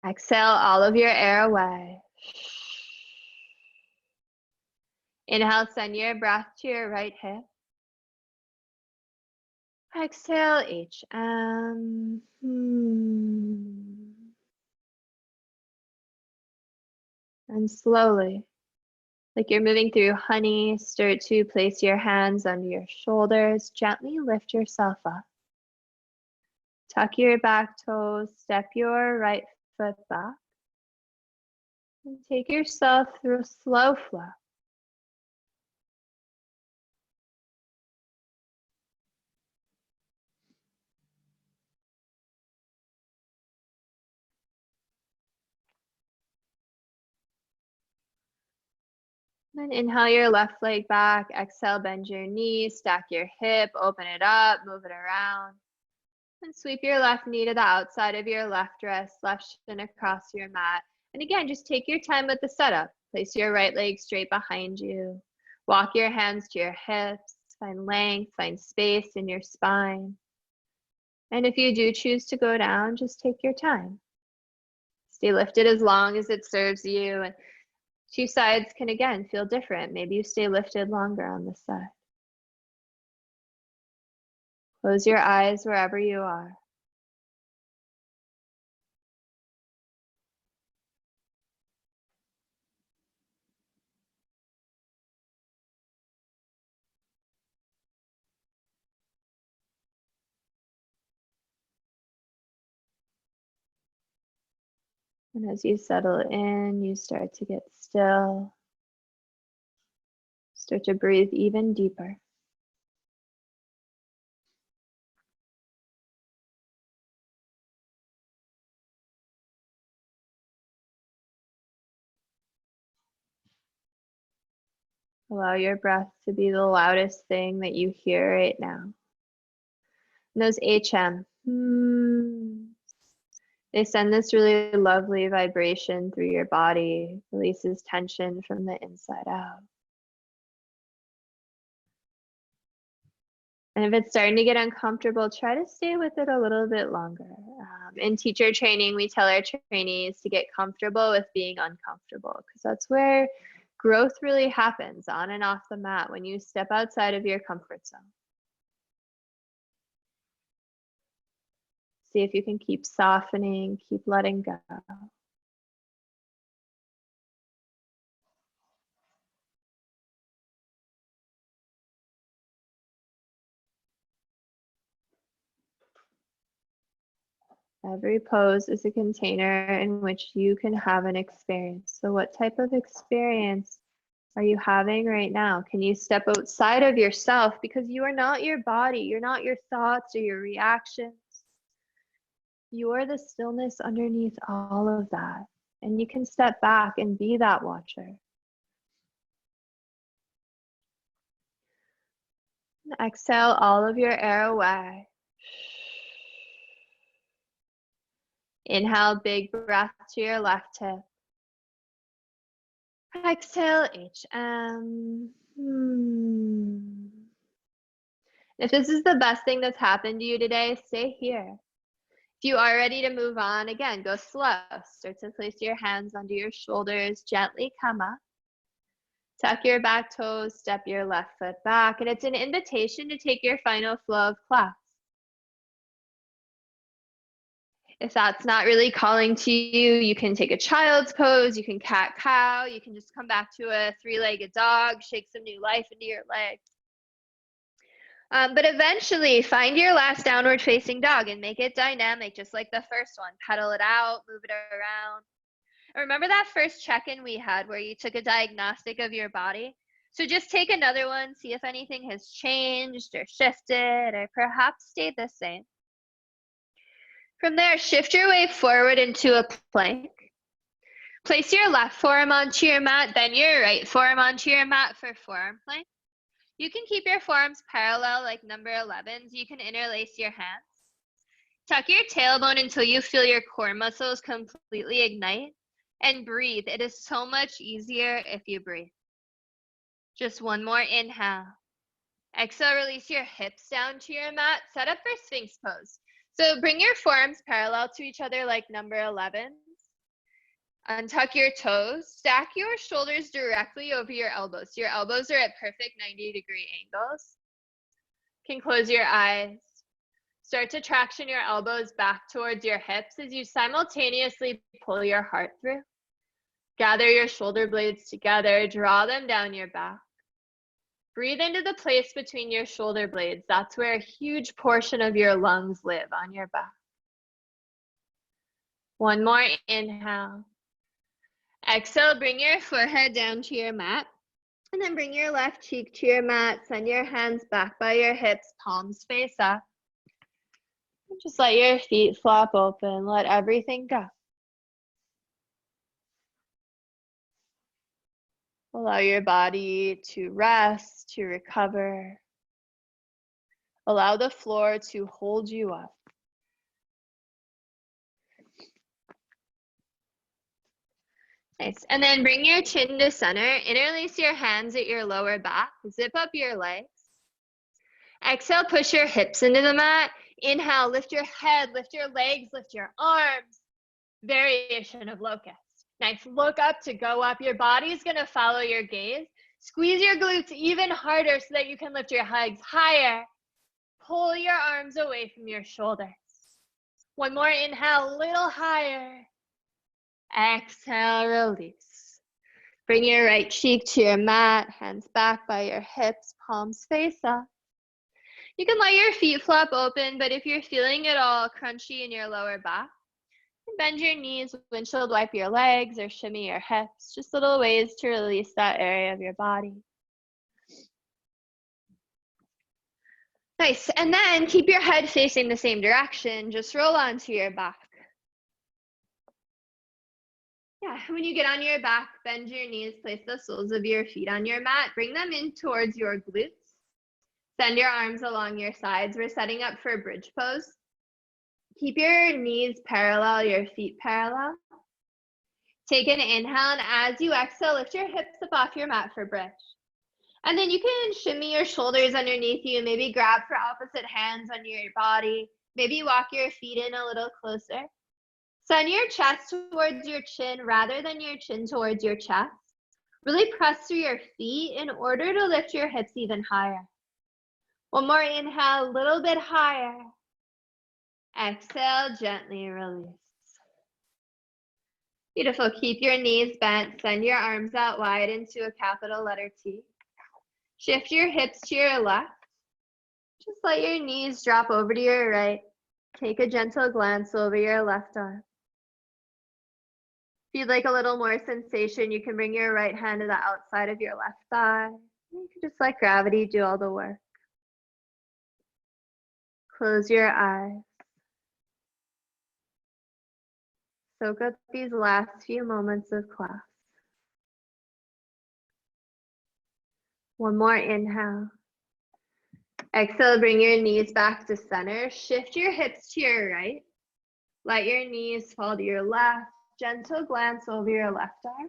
Exhale all of your air away. Inhale, send your breath to your right hip. Exhale, HM. And slowly, like you're moving through honey, start to place your hands under your shoulders. Gently lift yourself up. Tuck your back toes, step your right foot back. And take yourself through a slow flow. Then inhale your left leg back. Exhale, bend your knee, stack your hip, open it up, move it around. And sweep your left knee to the outside of your left wrist, left shin across your mat. And again, just take your time with the setup. Place your right leg straight behind you. Walk your hands to your hips. Find length, find space in your spine. And if you do choose to go down, just take your time. Stay lifted as long as it serves you. And two sides can again feel different. Maybe you stay lifted longer on this side. Close your eyes wherever you are. And as you settle in, you start to get still. Start to breathe even deeper. Allow your breath to be the loudest thing that you hear right now. And those HM, they send this really lovely vibration through your body, releases tension from the inside out. And if it's starting to get uncomfortable, try to stay with it a little bit longer. In teacher training, we tell our trainees to get comfortable with being uncomfortable, because that's where growth really happens, on and off the mat, when you step outside of your comfort zone. See if you can keep softening, keep letting go. Every pose is a container in which you can have an experience. So what type of experience are you having right now? Can you step outside of yourself? Because you are not your body. You're not your thoughts or your reactions. You are the stillness underneath all of that. And you can step back and be that watcher. Exhale all of your air away. Inhale, big breath to your left hip. Exhale, HM. If this is the best thing that's happened to you today, stay here. If you are ready to move on, again, go slow. Start to place your hands under your shoulders, gently come up. Tuck your back toes, step your left foot back, and it's an invitation to take your final flow of class. If that's not really calling to you, you can take a child's pose, you can cat-cow, you can just come back to a three-legged dog, shake some new life into your legs. But eventually, find your last downward facing dog and make it dynamic, just like the first one. Pedal it out, move it around. Remember that first check-in we had where you took a diagnostic of your body? So just take another one, see if anything has changed or shifted or perhaps stayed the same. From there, shift your way forward into a plank. Place your left forearm onto your mat, then your right forearm onto your mat for forearm plank. You can keep your forearms parallel like number 11s. You can interlace your hands. Tuck your tailbone until you feel your core muscles completely ignite. And breathe. It is so much easier if you breathe. Just one more inhale. Exhale, release your hips down to your mat. Set up for Sphinx pose. So bring your forearms parallel to each other like number 11s. Untuck your toes. Stack your shoulders directly over your elbows. Your elbows are at perfect 90-degree angles. You can close your eyes. Start to traction your elbows back towards your hips as you simultaneously pull your heart through. Gather your shoulder blades together, draw them down your back. Breathe into the place between your shoulder blades. That's where a huge portion of your lungs live, on your back. One more inhale. Exhale, bring your forehead down to your mat. And then bring your left cheek to your mat. Send your hands back by your hips, palms face up. And just let your feet flop open. Let everything go. Allow your body to rest, to recover. Allow the floor to hold you up. Nice. And then bring your chin to center. Interlace your hands at your lower back. Zip up your legs. Exhale, push your hips into the mat. Inhale, lift your head, lift your legs, lift your arms. Variation of locust. Nice. Look up to go up. Your body's going to follow your gaze. Squeeze your glutes even harder so that you can lift your legs higher. Pull your arms away from your shoulders. One more inhale, a little higher. Exhale, release. Bring your right cheek to your mat, hands back by your hips, palms face up. You can let your feet flop open, but if you're feeling it all crunchy in your lower back, bend your knees, windshield wipe your legs, or shimmy your hips. Just little ways to release that area of your body. Nice. And then keep your head facing the same direction. Just roll onto your back. Yeah, when you get on your back, bend your knees, place the soles of your feet on your mat. Bring them in towards your glutes. Send your arms along your sides. We're setting up for bridge pose. Keep your knees parallel, your feet parallel. Take an inhale, and as you exhale, lift your hips up off your mat for bridge. And then you can shimmy your shoulders underneath you, maybe grab for opposite hands under your body, maybe walk your feet in a little closer. Send your chest towards your chin rather than your chin towards your chest. Really press through your feet in order to lift your hips even higher. One more inhale, a little bit higher. Exhale, gently release. Beautiful. Keep your knees bent. Send your arms out wide into a capital letter T. Shift your hips to your left. Just let your knees drop over to your right. Take a gentle glance over your left arm. If you'd like a little more sensation, you can bring your right hand to the outside of your left thigh. You can just let gravity do all the work. Close your eyes. Soak up these last few moments of class. One more inhale. Exhale, bring your knees back to center. Shift your hips to your right. Let your knees fall to your left. Gentle glance over your left arm.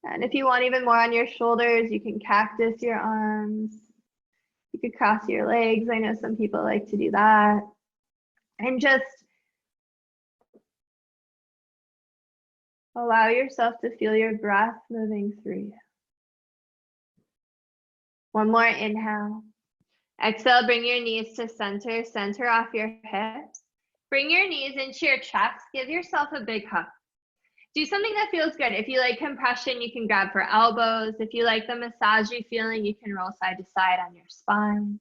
And if you want even more on your shoulders, you can cactus your arms. You could cross your legs. I know some people like to do that. And just allow yourself to feel your breath moving through you. One more inhale. Exhale, bring your knees to center. Center off your hips. Bring your knees into your chest. Give yourself a big hug. Do something that feels good. If you like compression, you can grab for elbows. If you like the massagey feeling, you can roll side to side on your spine.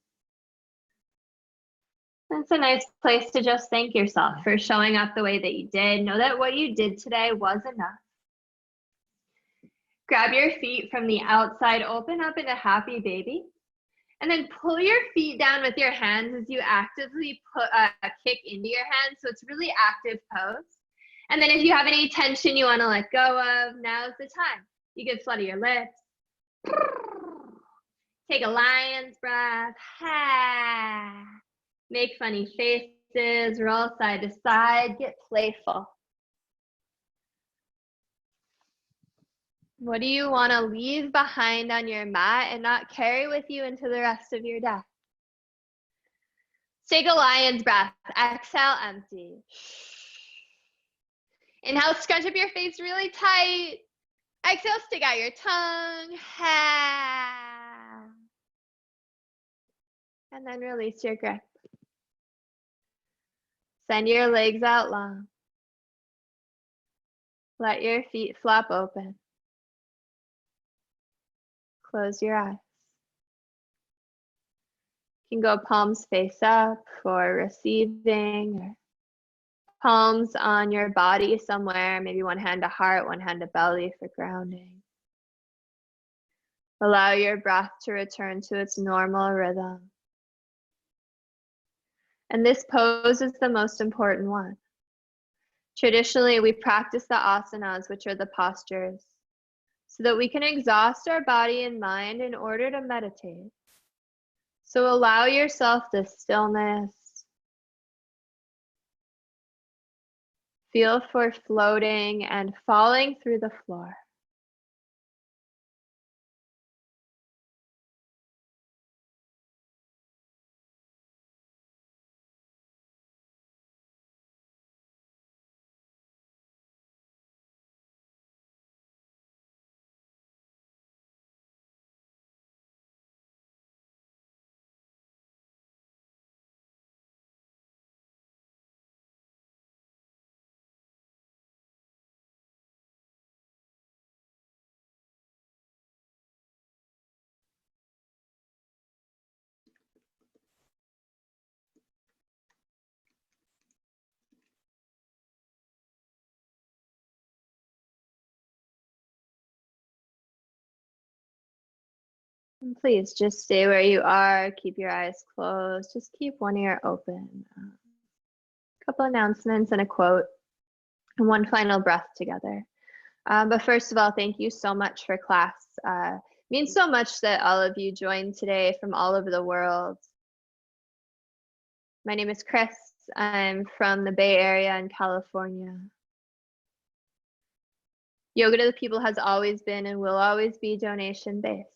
It's a nice place to just thank yourself for showing up the way that you did. Know that what you did today was enough. Grab your feet from the outside, open up into happy baby, and then pull your feet down with your hands as you actively put a kick into your hands. So it's really active pose. And then if you have any tension you want to let go of, now's the time. You can flutter your lips. Take a lion's breath. Make funny faces, roll side to side, get playful. What do you want to leave behind on your mat and not carry with you into the rest of your day? Take a lion's breath. Exhale, empty. Inhale, scrunch up your face really tight. Exhale, stick out your tongue. And then release your grip. Send your legs out long. Let your feet flop open. Close your eyes. You can go palms face up for receiving, or palms on your body somewhere, maybe one hand to heart, one hand to belly for grounding. Allow your breath to return to its normal rhythm. And this pose is the most important one. Traditionally, we practice the asanas, which are the postures, so that we can exhaust our body and mind in order to meditate. So allow yourself this stillness. Feel for floating and falling through the floor. And please just stay where you are. Keep your eyes closed. Just keep one ear open. A couple announcements and a quote, and one final breath together. But first of all, thank you so much for class. It means so much that all of you joined today from all over the world. My name is Kris. I'm from the Bay Area in California. Yoga to the People has always been and will always be donation-based.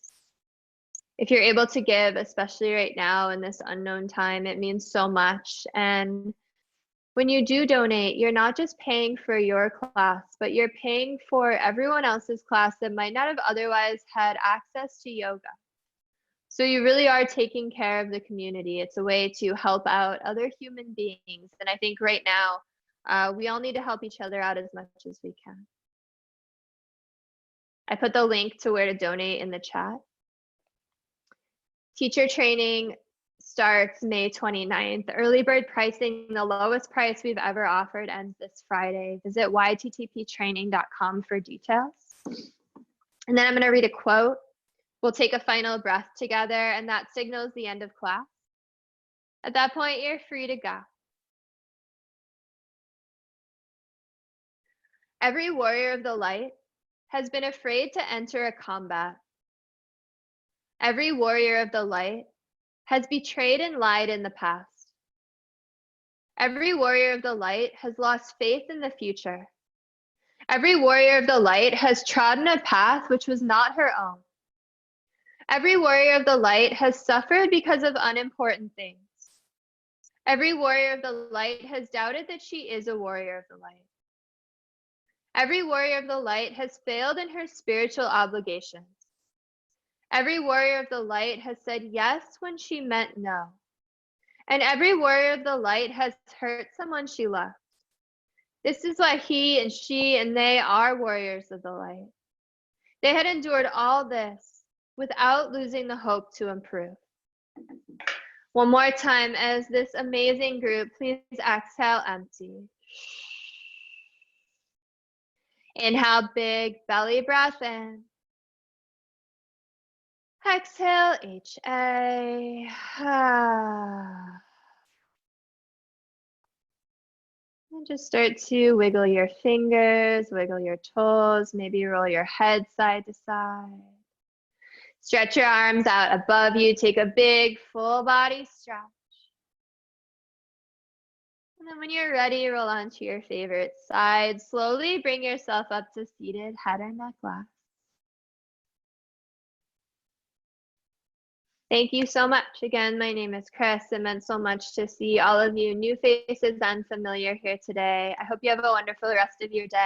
If you're able to give, especially right now in this unknown time, it means so much. And when you do donate, you're not just paying for your class, but you're paying for everyone else's class that might not have otherwise had access to yoga. So you really are taking care of the community. It's a way to help out other human beings. And I think right now, we all need to help each other out as much as we can. I put the link to where to donate in the chat. Teacher training starts May 29th. Early bird pricing, the lowest price we've ever offered, ends this Friday. Visit yttptraining.com for details. And then I'm going to read a quote. We'll take a final breath together, and that signals the end of class. At that point, you're free to go. Every warrior of the light has been afraid to enter a combat. Every warrior of the light has betrayed and lied in the past. Every warrior of the light has lost faith in the future. Every warrior of the light has trodden a path which was not her own. Every warrior of the light has suffered because of unimportant things. Every warrior of the light has doubted that she is a warrior of the light. Every warrior of the light has failed in her spiritual obligations. Every warrior of the light has said yes when she meant no. And every warrior of the light has hurt someone she loved. This is why he and she and they are warriors of the light. They had endured all this without losing the hope to improve. One more time as this amazing group, please exhale empty. Inhale, big belly breath in. Exhale, HA. And just start to wiggle your fingers, wiggle your toes, maybe roll your head side to side. Stretch your arms out above you. Take a big full body stretch. And then when you're ready, roll onto your favorite side. Slowly bring yourself up to seated head or neck left. Thank you so much. Again, my name is Kris. It meant so much to see all of you new faces and familiar here today. I hope you have a wonderful rest of your day.